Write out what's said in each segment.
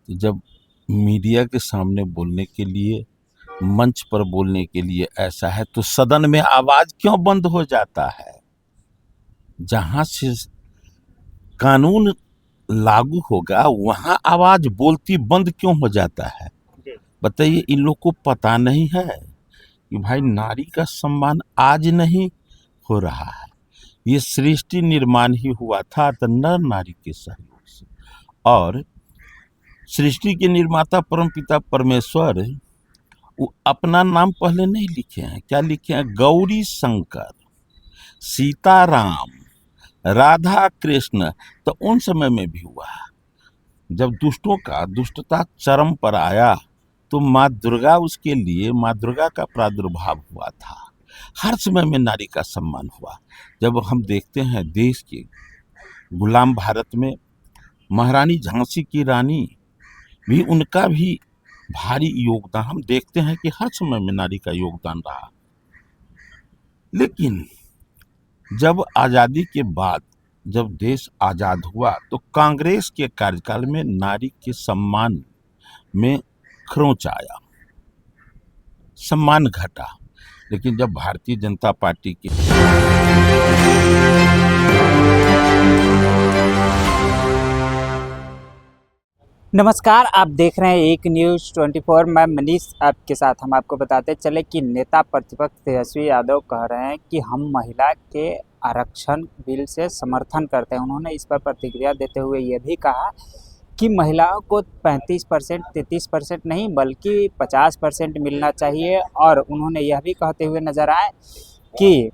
तो जब मीडिया के सामने बोलने के लिए, मंच पर बोलने के लिए ऐसा है तो सदन में आवाज क्यों बंद हो जाता है? जहां से कानून लागू होगा वहां आवाज बोलती बंद क्यों हो जाता है? बताइए, इन लोग को पता नहीं है कि भाई नारी का सम्मान आज नहीं हो रहा है। ये सृष्टि निर्माण ही हुआ था तो नर नारी के सहयोग से। और सृष्टि के निर्माता परमपिता परमेश्वर वो अपना नाम पहले नहीं लिखे हैं। क्या लिखे हैं? गौरी शंकर, सीताराम, राधा कृष्ण। तो उन समय में भी हुआ जब दुष्टों का दुष्टता चरम पर आया तो माँ दुर्गा, उसके लिए माँ दुर्गा का प्रादुर्भाव हुआ था। हर समय में नारी का सम्मान हुआ। जब हम देखते हैं देश के गुलाम भारत में महारानी झांसी की रानी भी, उनका भी भारी योगदान हम देखते हैं कि हर समय में नारी का योगदान रहा। लेकिन जब आजादी के बाद, जब देश आजाद हुआ तो कांग्रेस के कार्यकाल में नारी के सम्मान में खरोंच आया, सम्मान घटा। लेकिन जब भारतीय जनता पार्टी के नमस्कार, आप देख रहे हैं एक न्यूज़ 24। मैं मनीष आपके साथ। हम आपको बताते चले कि नेता प्रतिपक्ष तेजस्वी यादव कह रहे हैं कि हम महिला के आरक्षण बिल से समर्थन करते हैं। उन्होंने इस पर प्रतिक्रिया देते हुए ये भी कहा कि महिलाओं को 35%, 33% नहीं बल्कि 50% मिलना चाहिए। और उन्होंने यह भी कहते हुए नजर आए कि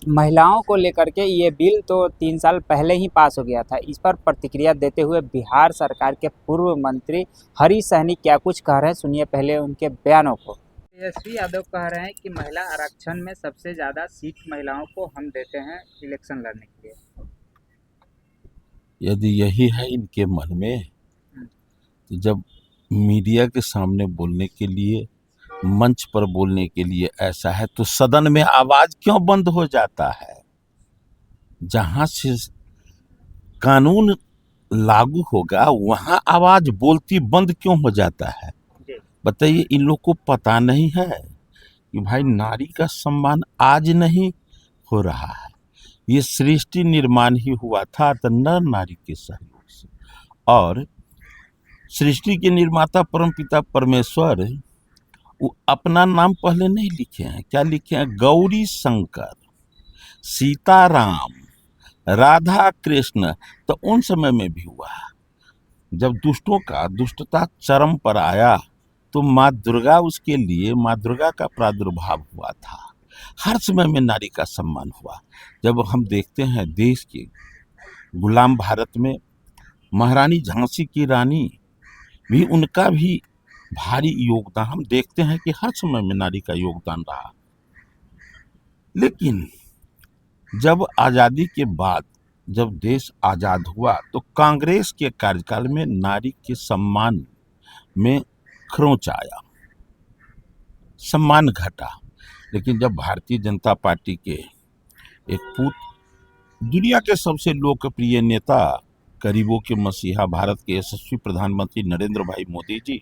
महिलाओं को लेकर के ये बिल तो 3 साल पहले ही पास हो गया था। इस पर प्रतिक्रिया देते हुए बिहार सरकार के पूर्व मंत्री हरी सहनी क्या कुछ कह रहे हैं, सुनिए पहले उनके बयानों को। तेजस्वी यादव कह रहे हैं कि महिला आरक्षण में सबसे ज़्यादा सीट महिलाओं को हम देते हैं इलेक्शन लड़ने के लिए। यदि यही है इनके मन में, तो जब मीडिया के सामने बोलने के लिए, मंच पर बोलने के लिए ऐसा है तो सदन में आवाज क्यों बंद हो जाता है? जहां से कानून लागू होगा वहां आवाज बोलती बंद क्यों हो जाता है? बताइए, इन लोग को पता नहीं है कि भाई नारी का सम्मान आज नहीं हो रहा है। ये सृष्टि निर्माण ही हुआ था तो नर नारी के सहयोग से। और सृष्टि के निर्माता परमपिता परमेश्वर वो अपना नाम पहले नहीं लिखे हैं। क्या लिखे हैं? गौरी शंकर, सीताराम, राधा कृष्ण। तो उन समय में भी हुआ जब दुष्टों का दुष्टता चरम पर आया तो माँ दुर्गा, उसके लिए माँ दुर्गा का प्रादुर्भाव हुआ था। हर समय में नारी का सम्मान हुआ। जब हम देखते हैं देश के गुलाम भारत में महारानी झांसी की रानी भी, उनका भी भारी योगदान हम देखते हैं कि हर समय में नारी का योगदान रहा। लेकिन जब आजादी के बाद, जब देश आजाद हुआ तो कांग्रेस के कार्यकाल में नारी के सम्मान में खरोंच आया, सम्मान घटा। लेकिन जब भारतीय जनता पार्टी के एक दुनिया के सबसे लोकप्रिय नेता, गरीबों के मसीहा, भारत के यशस्वी प्रधानमंत्री नरेंद्र भाई मोदी जी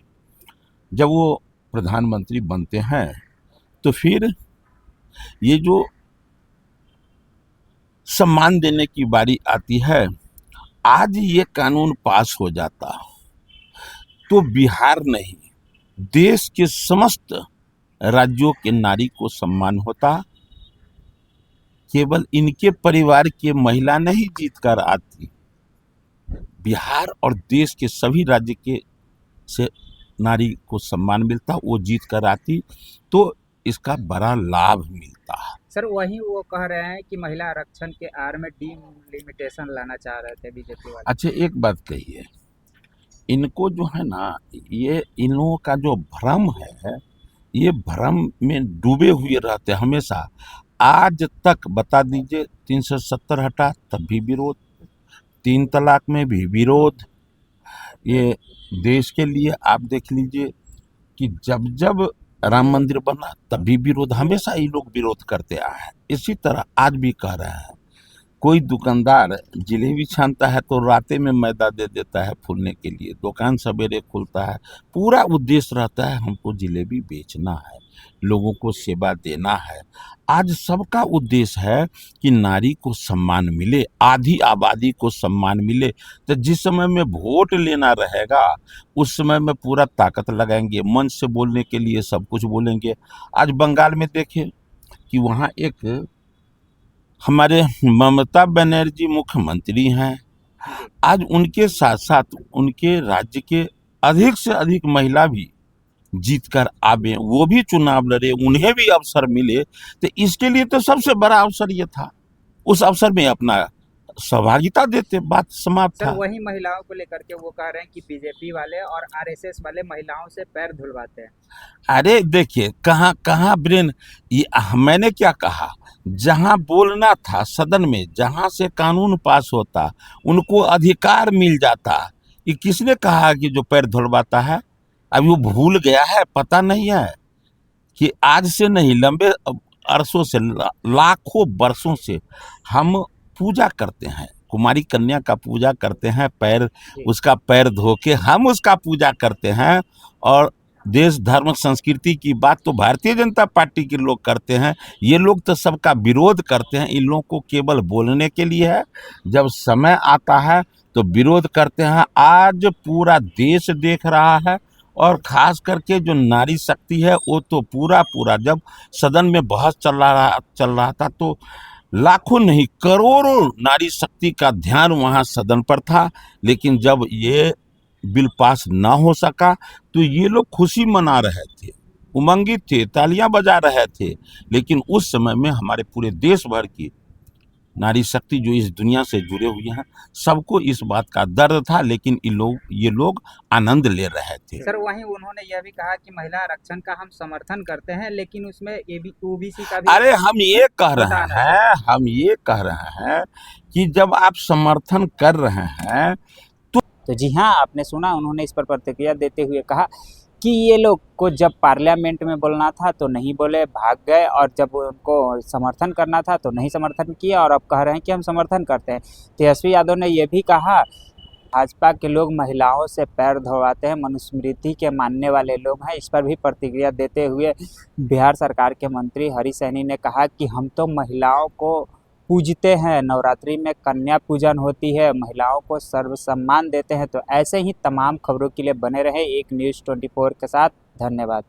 जब वो प्रधानमंत्री बनते हैं तो फिर ये जो सम्मान देने की बारी आती है, आज ये कानून पास हो जाता तो बिहार नहीं, देश के समस्त राज्यों के नारी को सम्मान होता। केवल इनके परिवार की महिला नहीं जीत कर आती, बिहार और देश के सभी राज्य के से नारी को सम्मान मिलता, वो जीत कर आती तो इसका बड़ा लाभ मिलता है। सर, वही वो कह रहे हैं कि महिला आरक्षण के आड़ में डिलिमिटेशन लाना चाह रहे थे बीजेपी वाले। अच्छा, एक बात कहिए, इनको जो है ना, ये इन लोगों का जो भ्रम है, ये भ्रम में डूबे हुए रहते हमेशा। आज तक बता दीजिए, 370 हटा तब भी विरोध, 3 तलाक में भी विरोध। ये देश के लिए आप देख लीजिए कि जब जब राम मंदिर बना तब भी विरोध, हमेशा ये लोग विरोध करते आए हैं। इसी तरह आज भी कह रहे हैं, कोई दुकानदार जलेबी छानता है तो राते में मैदा दे देता है फूलने के लिए, दुकान सवेरे खुलता है, पूरा उद्देश्य रहता है हमको जलेबी बेचना है, लोगों को सेवा देना है। आज सबका उद्देश्य है कि नारी को सम्मान मिले, आधी आबादी को सम्मान मिले। तो जिस समय में वोट लेना रहेगा उस समय में पूरा ताकत लगाएंगे, मंच से बोलने के लिए सब कुछ बोलेंगे। आज बंगाल में देखें कि वहाँ एक हमारे ममता बनर्जी मुख्यमंत्री हैं, आज उनके साथ साथ उनके राज्य के अधिक से अधिक महिला भी जीत कर आवे, वो भी चुनाव लड़े, उन्हें भी अवसर मिले। तो इसके लिए तो सबसे बड़ा अवसर ये था, उस अवसर में अपना सहभागिता देते, बात समाप्त सर था। वही महिलाओं को लेकर के वो कह रहे हैं कि बीजेपी वाले और आरएसएस वाले महिलाओं से पैर धुलवाते हैं। अरे देखिए कहाँ कहाँ ब्रेन, ये मैंने क्या कहा, जहाँ बोलना था सदन में, जहाँ से कानून पास होता उनको अधिकार मिल जाता। ये किसने कहा कि जो पैर धुलवाता है, अभी वो भूल गया है, पता नहीं है कि आज से नहीं, लंबे अरसों से, लाखों वर्षों से हम पूजा करते हैं, कुमारी कन्या का पूजा करते हैं, पैर उसका पैर धो के हम उसका पूजा करते हैं। और देश धर्म संस्कृति की बात तो भारतीय जनता पार्टी के लोग करते हैं, ये लोग तो सबका विरोध करते हैं। इन लोगों को केवल बोलने के लिए है, जब समय आता है तो विरोध करते हैं। आज पूरा देश देख रहा है, और खास करके जो नारी शक्ति है वो तो पूरा जब सदन में बहस चल रहा था तो लाखों नहीं करोड़ों नारी शक्ति का ध्यान वहाँ सदन पर था। लेकिन जब ये बिल पास ना हो सका तो ये लोग खुशी मना रहे थे, उमंगित थे, तालियां बजा रहे थे। लेकिन उस समय में हमारे पूरे देश भर की नारी शक्ति जो इस दुनिया से जुड़े हुए हैं, सबको इस बात का दर्द था, लेकिन ये लोग आनंद ले रहे थे। सर वहीं उन्होंने यह भी कहा कि महिला आरक्षण का हम समर्थन करते हैं, लेकिन उसमें ये भी ओबीसी का भी। अरे हम ये कह रहे हैं कि जब आप समर्थन कर रहे हैं तो जी हाँ, आपने सुना, उन्होंने इस पर प्रतिक्रिया देते हुए कहा कि ये लोग को जब पार्लियामेंट में बोलना था तो नहीं बोले, भाग गए, और जब उनको समर्थन करना था तो नहीं समर्थन किया, और अब कह रहे हैं कि हम समर्थन करते हैं। तेजस्वी यादव ने यह भी कहा भाजपा के लोग महिलाओं से पैर धोवाते हैं, मनुस्मृति के मानने वाले लोग हैं। इस पर भी प्रतिक्रिया देते हुए बिहार सरकार के मंत्री हरी सैनी ने कहा कि हम तो महिलाओं को पूजते हैं, नवरात्रि में कन्या पूजन होती है, महिलाओं को सर्व सम्मान देते हैं। तो ऐसे ही तमाम खबरों के लिए बने रहे एक न्यूज़ 24 के साथ। धन्यवाद।